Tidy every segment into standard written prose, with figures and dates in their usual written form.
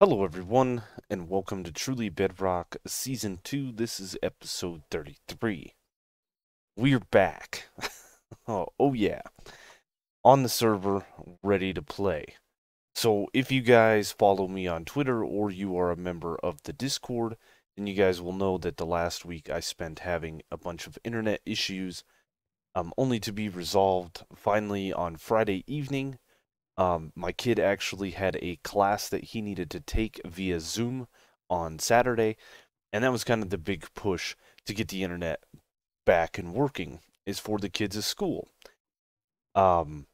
Hello, everyone, and welcome to Truly Bedrock Season 2. This is episode 33. We're back. Oh, yeah. On the server, ready to play. So, if you guys follow me on Twitter or you are a member of the Discord, then you guys will know that the last week I spent having a bunch of internet issues, only to be resolved finally on Friday evening. My kid actually had a class that he needed to take via Zoom on Saturday, and that was kind of the big push to get the internet back and working, is for the kids at school. Um,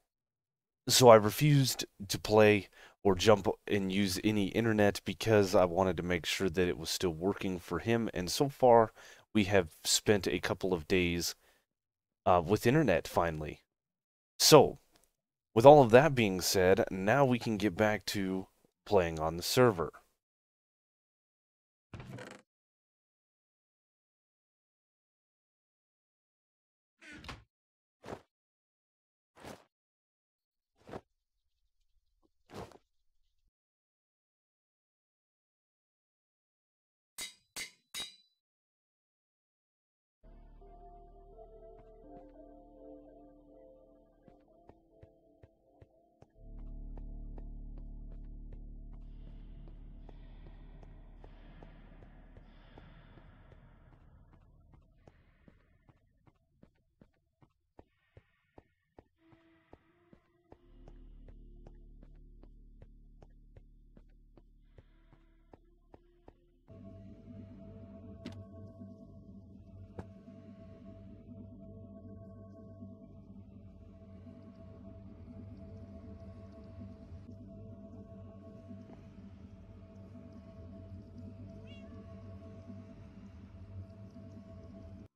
so I refused to play or jump and use any internet because I wanted to make sure that it was still working for him, and so far we have spent a couple of days with internet finally. So, with all of that being said, now we can get back to playing on the server.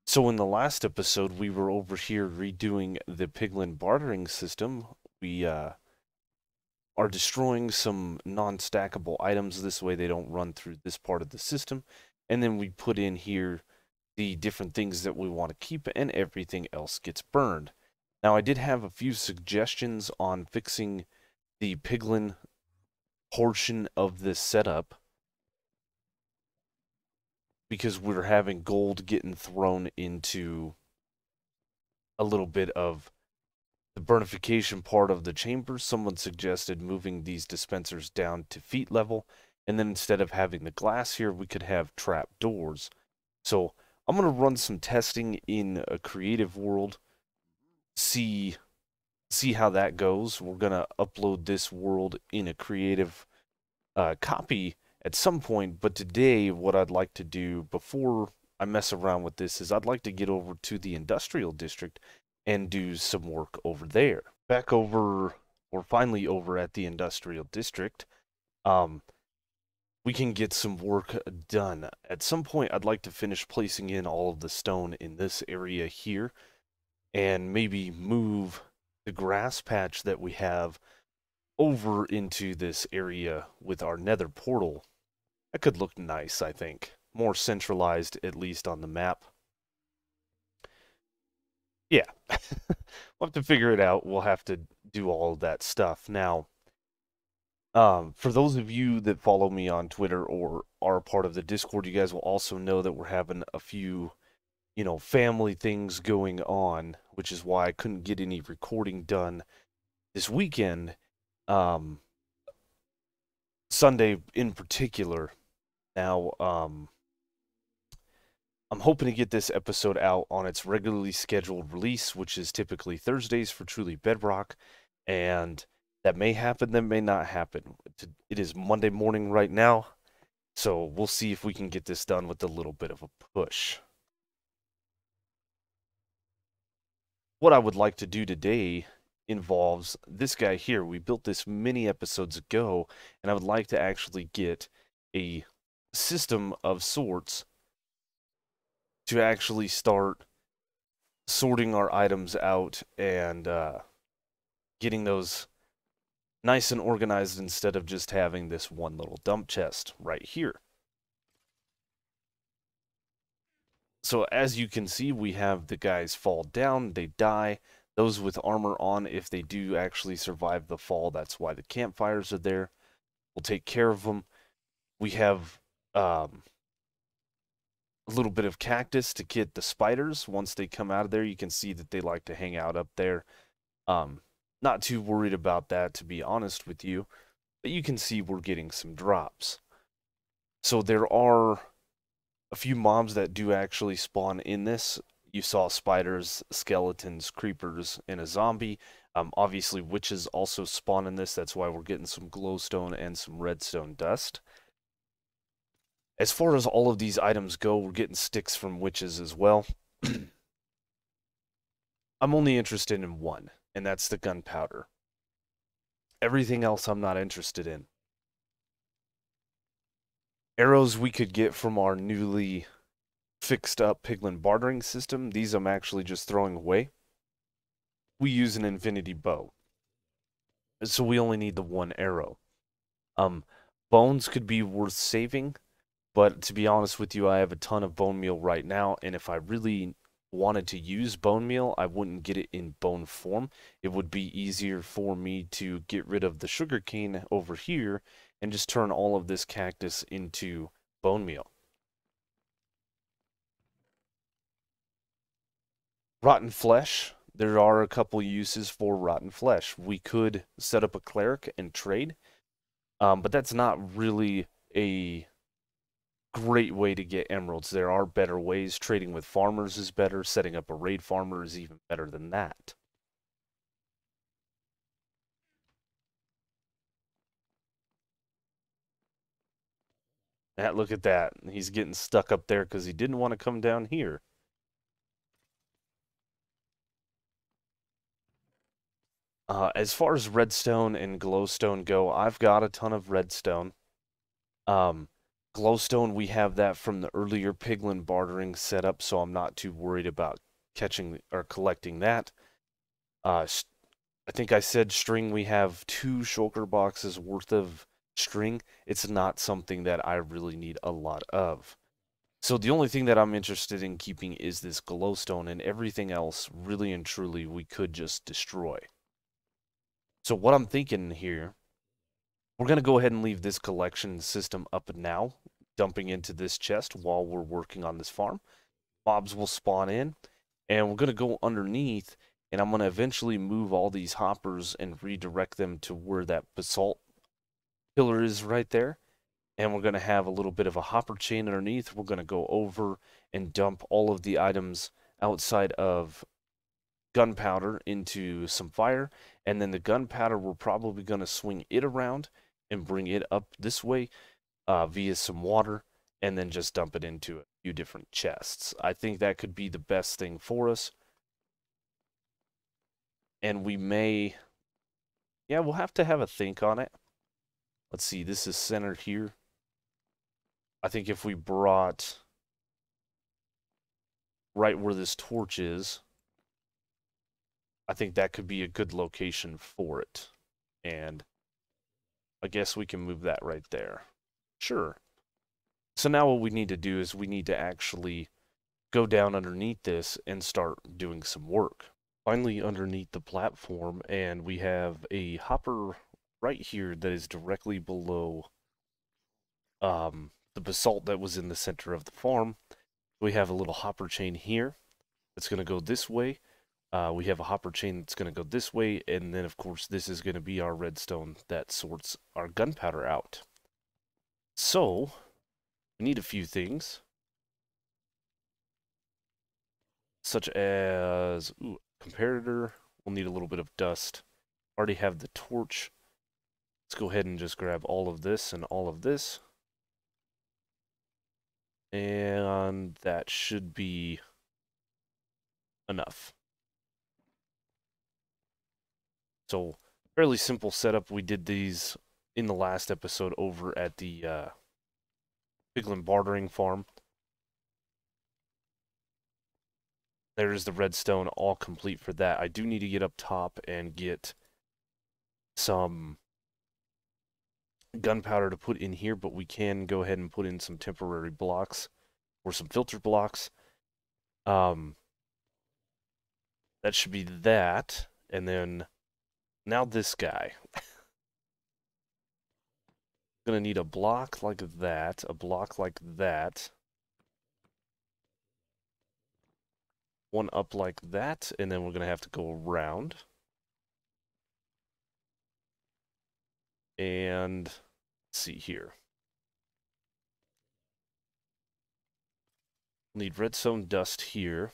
So in the last episode, we were over here redoing the piglin bartering system. We are destroying some non-stackable items. This way they don't run through this part of the system. And then we put in here the different things that we want to keep, and everything else gets burned. Now, I did have a few suggestions on fixing the piglin portion of this setup, because we're having gold getting thrown into a little bit of the burnification part of the chamber. Someone suggested moving these dispensers down to feet level, and then instead of having the glass here, we could have trap doors. So I'm going to run some testing in a creative world, see how that goes. We're going to upload this world in a creative copy at some point, but today what I'd like to do before I mess around with this is I'd like to get over to the industrial district and do some work over there. Back over, or finally over at the industrial district, um, we can get some work done. At some point, I'd like to finish placing in all of the stone in this area here, and maybe move the grass patch that we have over into this area with our nether portal. That could look nice, I think. More centralized, at least on the map. Yeah. We'll have to figure it out. We'll have to do all of that stuff. Now, for those of you that follow me on Twitter or are part of the Discord, you guys will also know that we're having a few, family things going on, which is why I couldn't get any recording done this weekend. Sunday in particular. Now, I'm hoping to get this episode out on its regularly scheduled release, which is typically Thursdays for Truly Bedrock, and that may happen, that may not happen. It is Monday morning right now, so we'll see if we can get this done with a little bit of a push. What I would like to do today involves this guy here. We built this many episodes ago, and I would like to actually get a system of sorts to actually start sorting our items out and getting those nice and organized instead of just having this one little dump chest right here. So as you can see, we have the guys fall down, they die. Those with armor on, if they do actually survive the fall, that's why the campfires are there. We'll take care of them. We have a little bit of cactus to get the spiders. Once they come out of there, you can see that they like to hang out up there. Um, Not too worried about that, to be honest with you, but you can see we're getting some drops. So there are a few mobs that do actually spawn in this. You saw spiders, skeletons, creepers, and a zombie. Obviously, witches also spawn in this. That's why we're getting some glowstone and some redstone dust. As far as all of these items go, we're getting sticks from witches as well. I'm only interested in one, and that's the gunpowder. Everything else I'm not interested in. Arrows we could get from our newly fixed up piglin bartering system. These I'm actually just throwing away. We use an infinity bow, so we only need the one arrow. Um, Bones could be worth saving, but to be honest with you, I have a ton of bone meal right now, and if I really wanted to use bone meal, I wouldn't get it in bone form. It would be easier for me to get rid of the sugarcane over here and just turn all of this cactus into bone meal. Rotten flesh. There are a couple uses for rotten flesh. We could set up a cleric and trade, but that's not really a great way to get emeralds. There are better ways. Trading with farmers is better. Setting up a raid farmer is even better than that. Look at that. He's getting stuck up there because he didn't want to come down here. As far as redstone and glowstone go, I've got a ton of redstone. Um, Glowstone, we have that from the earlier piglin bartering setup, so I'm not too worried about catching or collecting that. I think I said string, we have 2 shulker boxes worth of string. It's not something that I really need a lot of. So the only thing that I'm interested in keeping is this glowstone, and everything else, really and truly, we could just destroy. So what I'm thinking here, we're going to go ahead and leave this collection system up now, dumping into this chest while we're working on this farm. Mobs will spawn in, and we're going to go underneath, and I'm going to eventually move all these hoppers and redirect them to where that basalt pillar is right there. And we're going to have a little bit of a hopper chain underneath. We're going to go over and dump all of the items outside of gunpowder into some fire. And then the gunpowder, we're probably going to swing it around and bring it up this way via some water, and then just dump it into a few different chests. I think that could be the best thing for us. And we may, yeah, we'll have to have a think on it. Let's see, this is centered here. I think if we brought right where this torch is, I think that could be a good location for it. And I guess we can move that right there. Sure. So now what we need to do is we need to actually go down underneath this and start doing some work. Finally underneath the platform, and we have a hopper right here that is directly below the basalt that was in the center of the farm. We have a little hopper chain here that's going to go this way. We have a hopper chain that's going to go this way, and then of course this is going to be our redstone that sorts our gunpowder out. So, we need a few things, such as comparator. We'll need a little bit of dust. Already have the torch. Let's go ahead and just grab all of this and all of this. And that should be enough. So, fairly simple setup. We did these in the last episode over at the piglin bartering farm. There's the redstone all complete for that. I do need to get up top and get some gunpowder to put in here, but we can go ahead and put in some temporary blocks or some filter blocks. That should be that. And then now this guy. Gonna need a block like that, a block like that, one up like that, and then we're gonna have to go around. And let's see here. Need redstone dust here.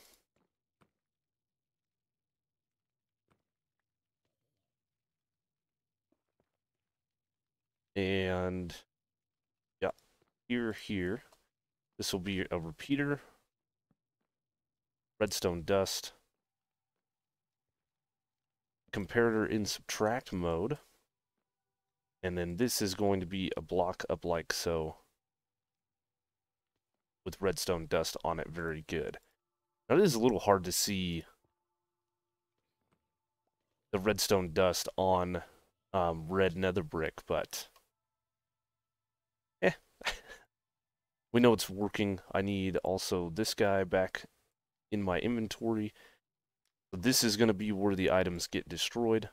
And yeah, here. This will be a repeater. Redstone dust. Comparator in subtract mode. And then this is going to be a block up like so, with redstone dust on it. Very good. Now it is a little hard to see the redstone dust on red nether brick, but we know it's working. I need also this guy back in my inventory. So this is going to be where the items get destroyed.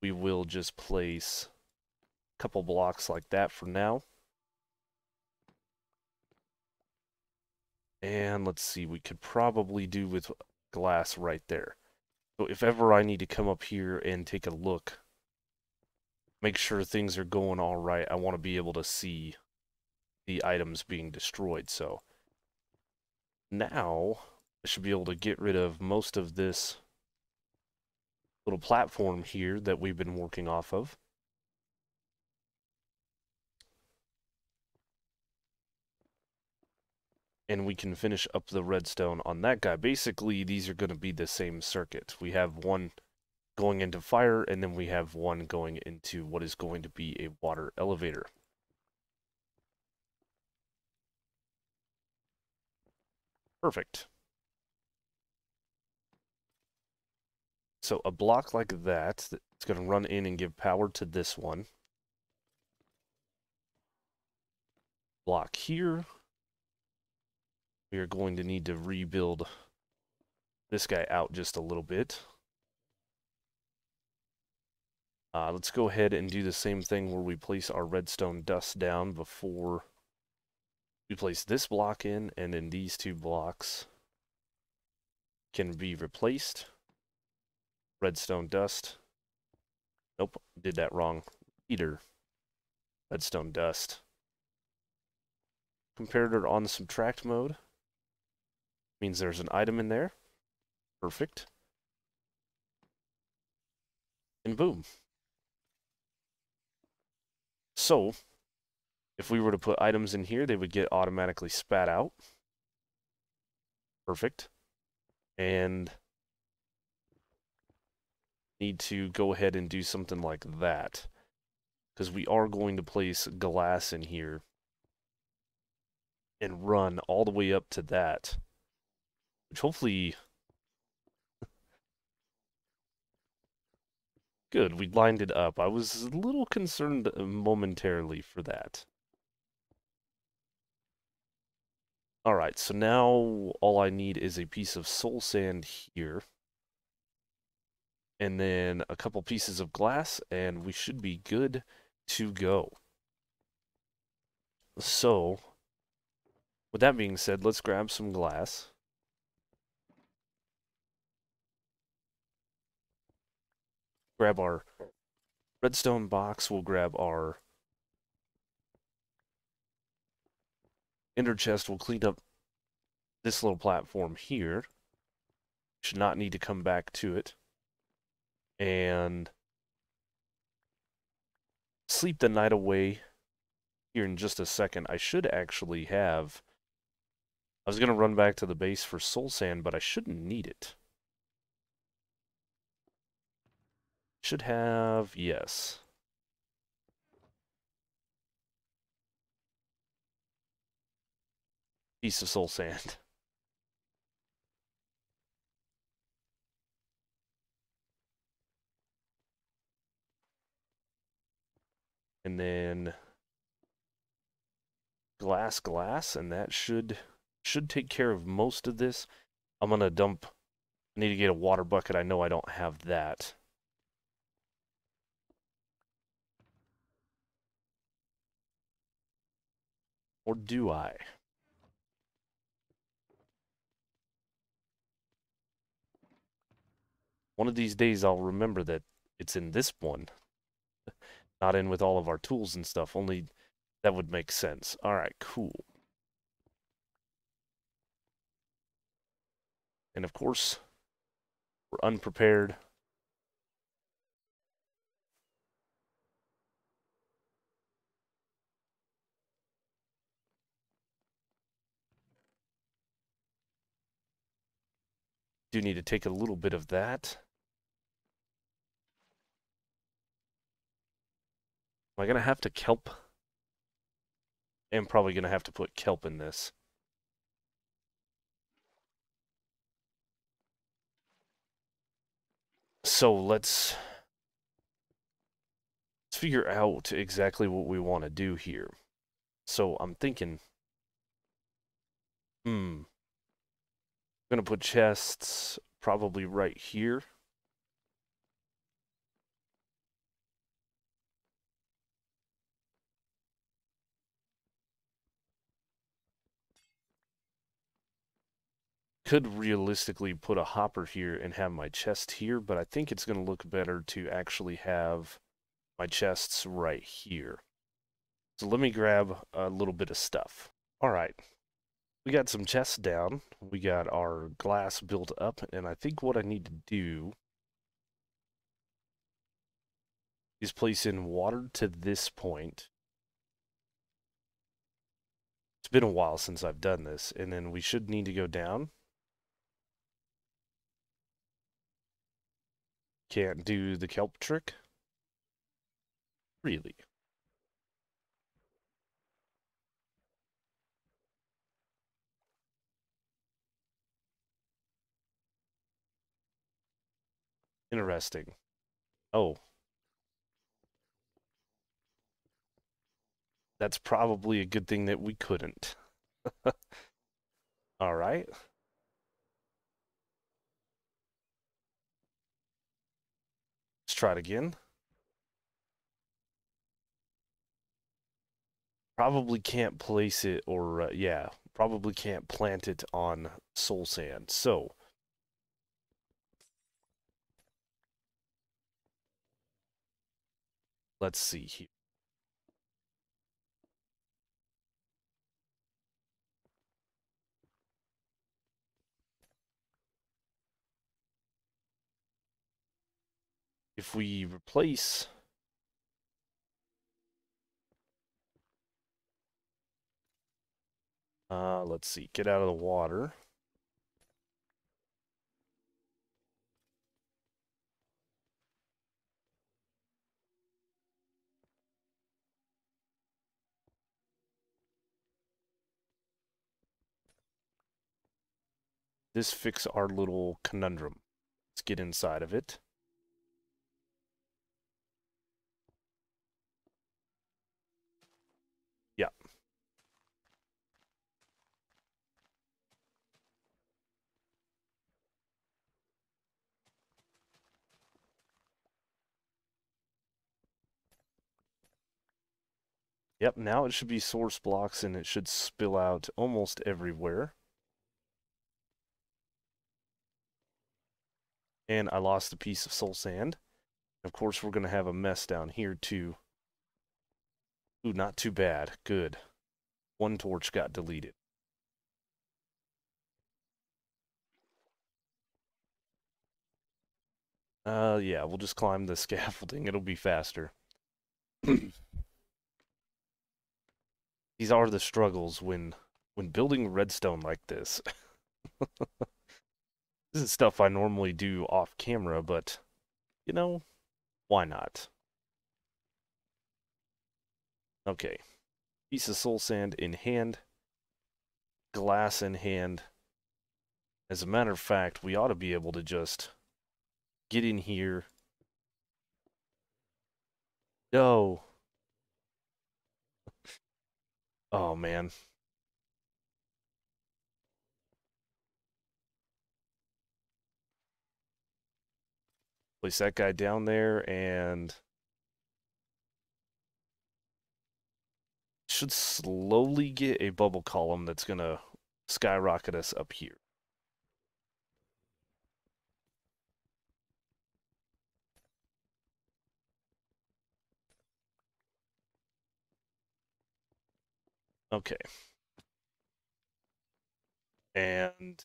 We will just place a couple blocks like that for now. And let's see, we could probably do with glass right there. So if ever I need to come up here and take a look, make sure things are going all right, I want to be able to see the items being destroyed. So now I should be able to get rid of most of this little platform here that we've been working off of. And we can finish up the redstone on that guy. Basically, these are going to be the same circuit. We have one going into fire, and then we have one going into what is going to be a water elevator. Perfect. So a block like that, it's going to run in and give power to this one. Block here. We are going to need to rebuild this guy out just a little bit. Let's go ahead and do the same thing where we place our redstone dust down before we place this block in, and then these two blocks can be replaced. Redstone dust. Nope, did that wrong. Heater. Redstone dust. Comparator on subtract mode. Means there's an item in there. Perfect. And boom. So, if we were to put items in here, they would get automatically spat out. Perfect. And need to go ahead and do something like that, because we are going to place glass in here and run all the way up to that, which hopefully... Good, we lined it up. I was a little concerned momentarily for that. Alright, so now all I need is a piece of soul sand here. And then a couple pieces of glass, and we should be good to go. So, with that being said, let's grab some glass. Grab our redstone box, we'll grab our ender chest, we'll clean up this little platform here. Should not need to come back to it. And sleep the night away here in just a second. I should actually have... I was going to run back to the base for soul sand, but I shouldn't need it. Should have... yes. Piece of soul sand. And then glass, and that should take care of most of this. I'm gonna dump... I need to get a water bucket. I know I don't have that. Or do I? One of these days I'll remember that it's in this one, not in with all of our tools and stuff. Only that would make sense. Alright, cool. And of course, we're unprepared. Do need to take a little bit of that. Am I going to have to kelp? I'm probably going to have to put kelp in this. So let's figure out exactly what we want to do here. So I'm thinking, I'm going to put chests probably right here. Could realistically put a hopper here and have my chest here, but I think it's going to look better to actually have my chests right here. So let me grab a little bit of stuff. All right. We got some chests down. We got our glass built up, and I think what I need to do is place in water to this point. It's been a while since I've done this, and then we should need to go down. Can't do the kelp trick? Really? Interesting. Oh, that's probably a good thing that we couldn't. All right. Let's try it again. Probably can't place it, or yeah, probably can't plant it on soul sand. So let's see here. If we replace, let's see, get out of the water. This fix our little conundrum. Let's get inside of it. Yeah. Yep, now it should be source blocks and it should spill out almost everywhere. And I lost a piece of soul sand. Of course, we're going to have a mess down here too. Ooh, not too bad. Good. One torch got deleted. Yeah, we'll just climb the scaffolding. It'll be faster. These are the struggles when building redstone like this. This is stuff I normally do off camera, but you know, why not? Okay. Piece of soul sand in hand, glass in hand. As a matter of fact, we ought to be able to just get in here. No. Oh man. Place that guy down there and should slowly get a bubble column that's going to skyrocket us up here. Okay. And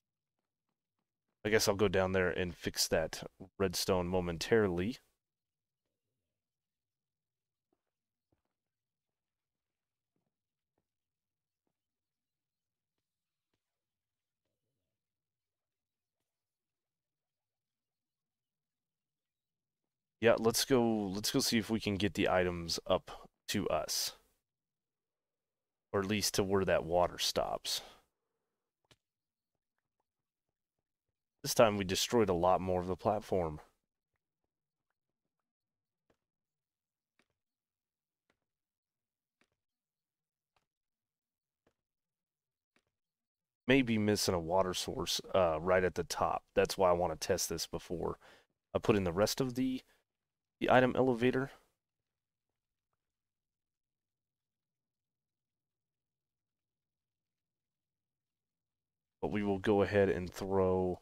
I guess I'll go down there and fix that redstone momentarily. Yeah, let's go see if we can get the items up to us. Or at least to where that water stops. This time we destroyed a lot more of the platform. Maybe missing a water source right at the top. That's why I want to test this before I put in the rest of the item elevator. But we will go ahead and throw...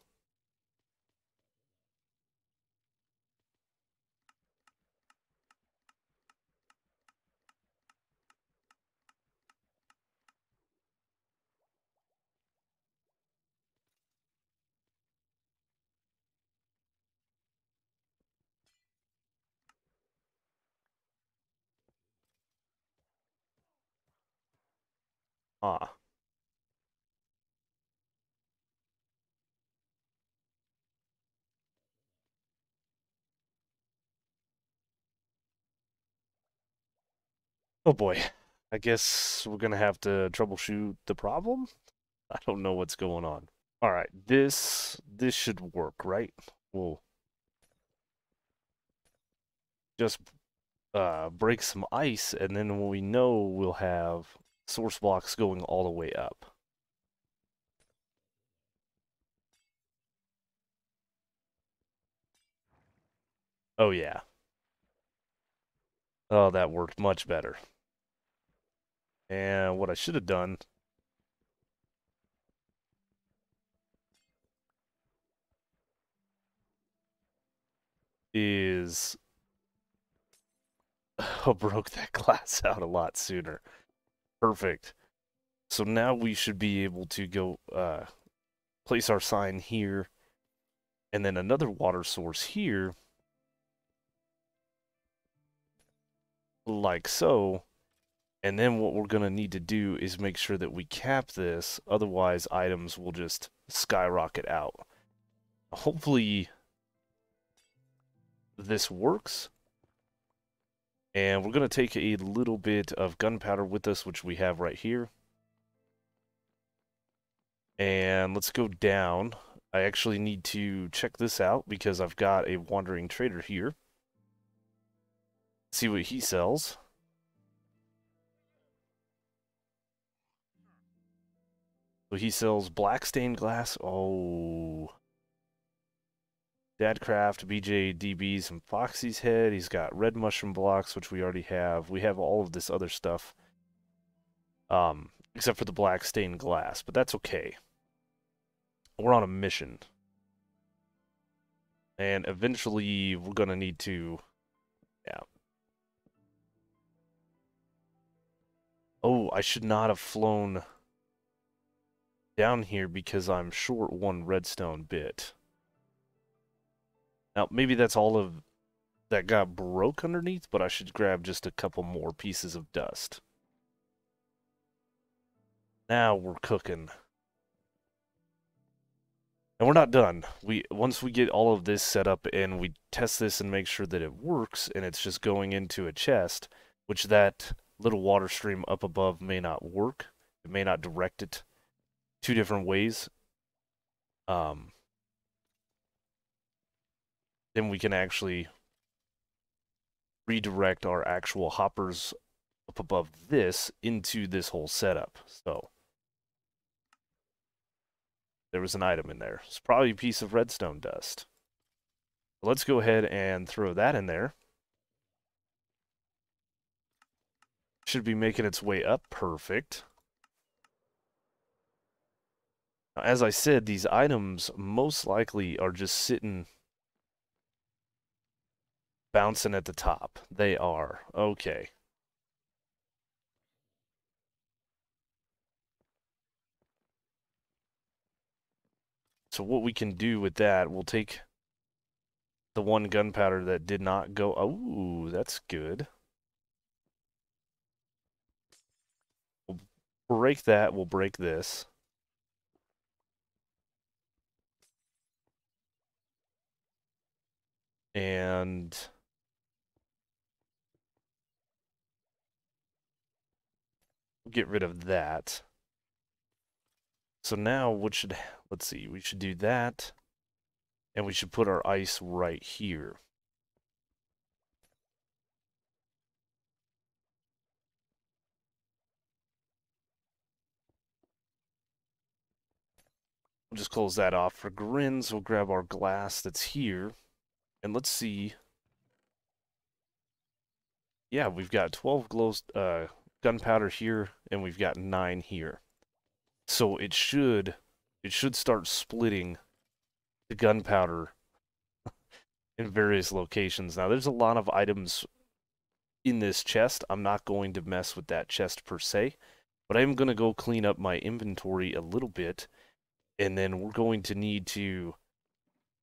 Ah. Oh boy. I guess we're gonna have to troubleshoot the problem? I don't know what's going on. Alright, this should work, right? We'll just break some ice, and then when we know we'll have source blocks going all the way up. Oh yeah. Oh, that worked much better. And what I should have done is I broke that glass out a lot sooner. Perfect. So now we should be able to go place our sign here and then another water source here like so. And then what we're going to need to do is make sure that we cap this, otherwise items will just skyrocket out. Hopefully this works. And we're going to take a little bit of gunpowder with us, which we have right here. And let's go down. I actually need to check this out because I've got a wandering trader here. See what he sells. So he sells black stained glass. Oh. Dadcraft, BJ, DBs, and Foxy's head. He's got red mushroom blocks, which we already have. We have all of this other stuff. Except for the black stained glass, but that's okay. We're on a mission. And eventually we're gonna need to... Yeah. Oh, I should not have flown down here because I'm short one redstone bit. Now, maybe that's all of that got broke underneath, but I should grab just a couple more pieces of dust. Now we're cooking. And we're not done. Once we get all of this set up and we test this and make sure that it works and it's just going into a chest, which that little water stream up above may not work. It may not direct it two different ways. Then we can actually redirect our actual hoppers up above this into this whole setup. So there was an item in there. It's probably a piece of redstone dust. Let's go ahead and throw that in there. Should be making its way up. Perfect. Now, as I said, these items most likely are just sitting bouncing at the top. They are. Okay. So what we can do with that, we'll take the one gunpowder that did not go. Oh, that's good. We'll break that. We'll break this. And get rid of that. So now let's see, we should do that. And we should put our ice right here. We'll just close that off for grins. We'll grab our glass that's here. And let's see. Yeah, we've got 12 gunpowder here, and we've got 9 here. So it should start splitting the gunpowder in various locations. Now, there's a lot of items in this chest. I'm not going to mess with that chest per se, but I'm going to go clean up my inventory a little bit, and then we're going to need to...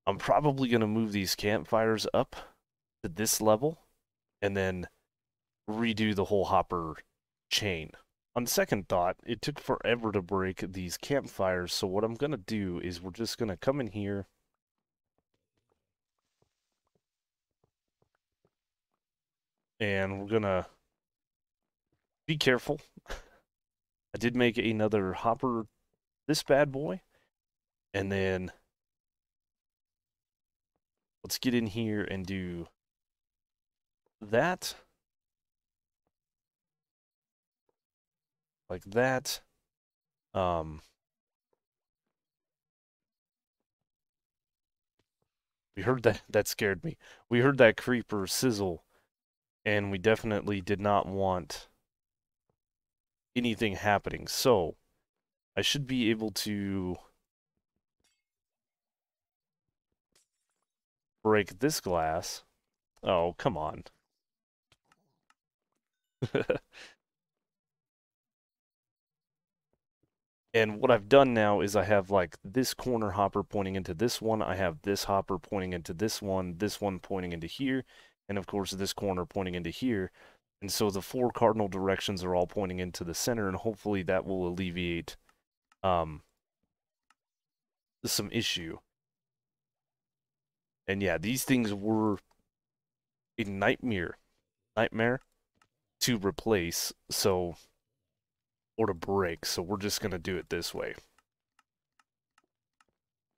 I'm probably going to move these campfires up to this level, and then redo the whole hopper chain. On second thought, it took forever to break these campfires, so what I'm going to do is we're just going to come in here and we're going to be careful. I did make another hopper, this bad boy, and then let's get in here and do that. Like that. We heard that. That scared me. We heard that creeper sizzle, and we definitely did not want anything happening. So, I should be able to break this glass. Oh, come on. And what I've done now is I have like this corner hopper pointing into this one. I have this hopper pointing into this one pointing into here, and of course this corner pointing into here. And so the 4 cardinal directions are all pointing into the center, and hopefully that will alleviate some issue. And yeah, these things were a nightmare to replace, so, or to break, so we're just gonna do it this way.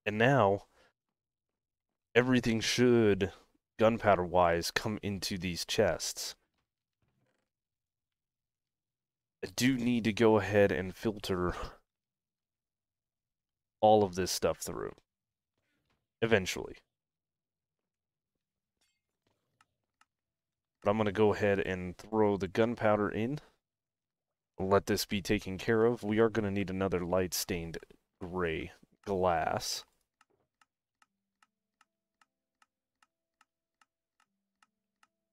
And now, everything should, gunpowder-wise, come into these chests. I do need to go ahead and filter all of this stuff through, eventually. But I'm going to go ahead and throw the gunpowder in. Let this be taken care of. We are going to need another light-stained gray glass.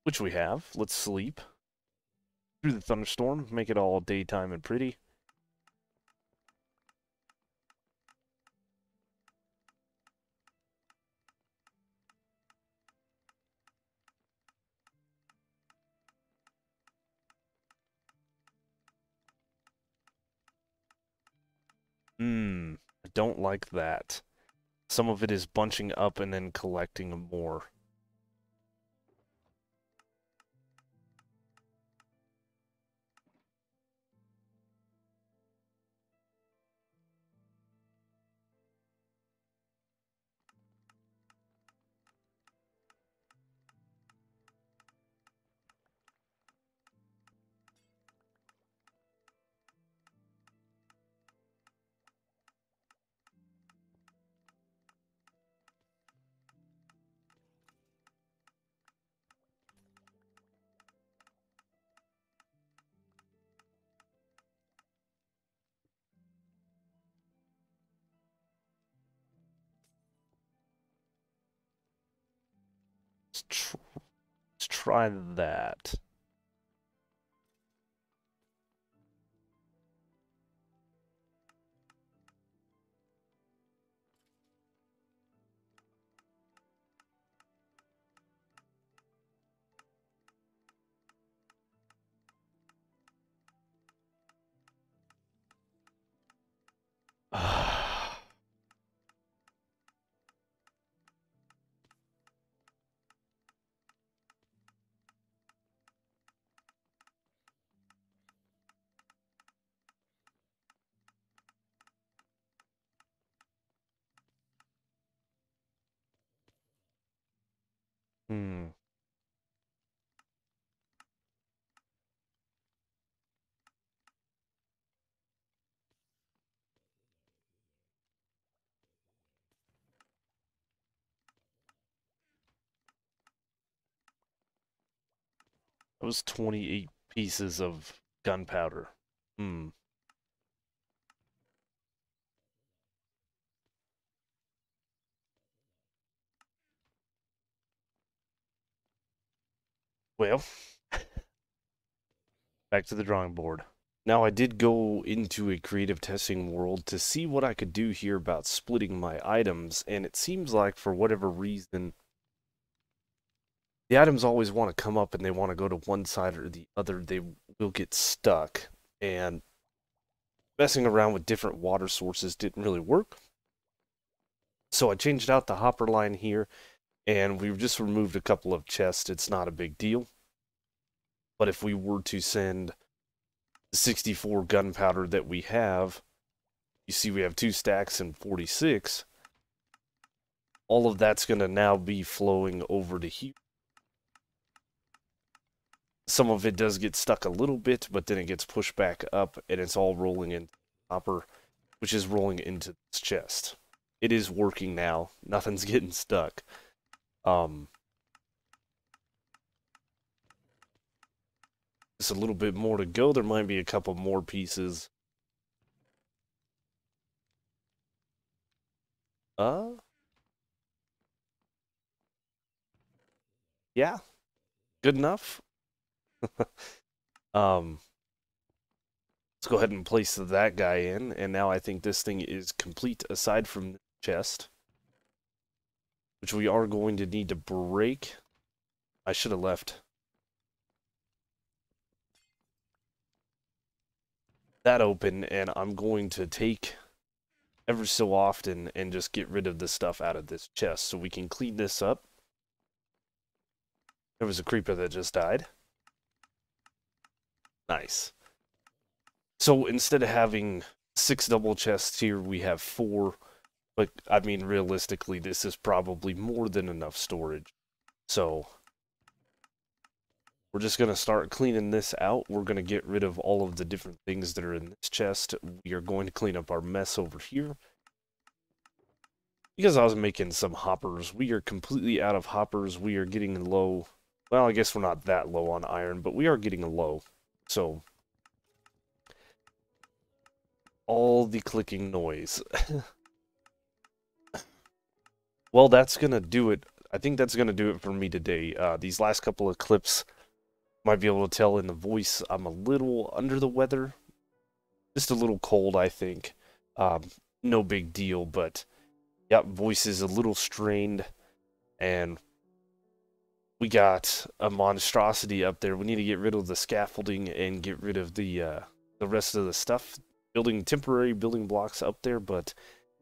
Which we have. Let's sleep through the thunderstorm. Make it all daytime and pretty. I don't like that. Some of it is bunching up and then collecting more. Let's try that. Hmm. That was 28 pieces of gunpowder. Hmm. Well, back to the drawing board. Now, I did go into a creative testing world to see what I could do here about splitting my items, and it seems like for whatever reason, the items always want to come up and they want to go to one side or the other. They will get stuck, and messing around with different water sources didn't really work. So I changed out the hopper line here, and we've just removed a couple of chests. It's not a big deal. But if we were to send the 64 gunpowder that we have, you see we have 2 stacks and 46. All of that's going to now be flowing over to here. Some of it does get stuck a little bit, but then it gets pushed back up, and it's all rolling into the hopper, which is rolling into this chest. It is working now. Nothing's getting stuck. Just a little bit more to go. There might be a couple more pieces. Uh, yeah, good enough. Um, let's go ahead and place that guy in, and now I think this thing is complete aside from the chest, which we are going to need to break. I should have left that open, and I'm going to take every so often and just get rid of the stuff out of this chest so we can clean this up. There was a creeper that just died. Nice. So instead of having 6 double chests here, we have 4. But, I mean, realistically, this is probably more than enough storage. So, we're just going to start cleaning this out. We're going to get rid of all of the different things that are in this chest. We are going to clean up our mess over here. Because I was making some hoppers, we are completely out of hoppers. We are getting low. Well, I guess we're not that low on iron, but we are getting low. So, all the clicking noise. Well, that's going to do it. I think that's going to do it for me today. These last couple of clips, might be able to tell in the voice, I'm a little under the weather. Just a little cold, I think. No big deal, but yeah, voice is a little strained. And we got a monstrosity up there. We need to get rid of the scaffolding and get rid of the rest of the stuff. Building temporary building blocks up there, but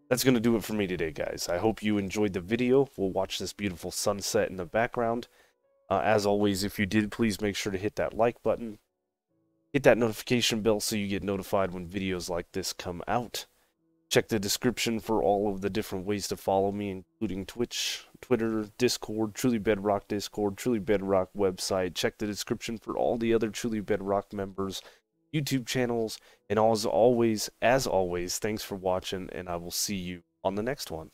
that's going to do it for me today, guys. I hope you enjoyed the video. We'll watch this beautiful sunset in the background. As always, if you did, please make sure to hit that like button. Hit that notification bell so you get notified when videos like this come out. Check the description for all of the different ways to follow me, including Twitch, Twitter, Discord, Truly Bedrock Discord, Truly Bedrock website. Check the description for all the other Truly Bedrock members, YouTube channels, and as always, thanks for watching, and I will see you on the next one.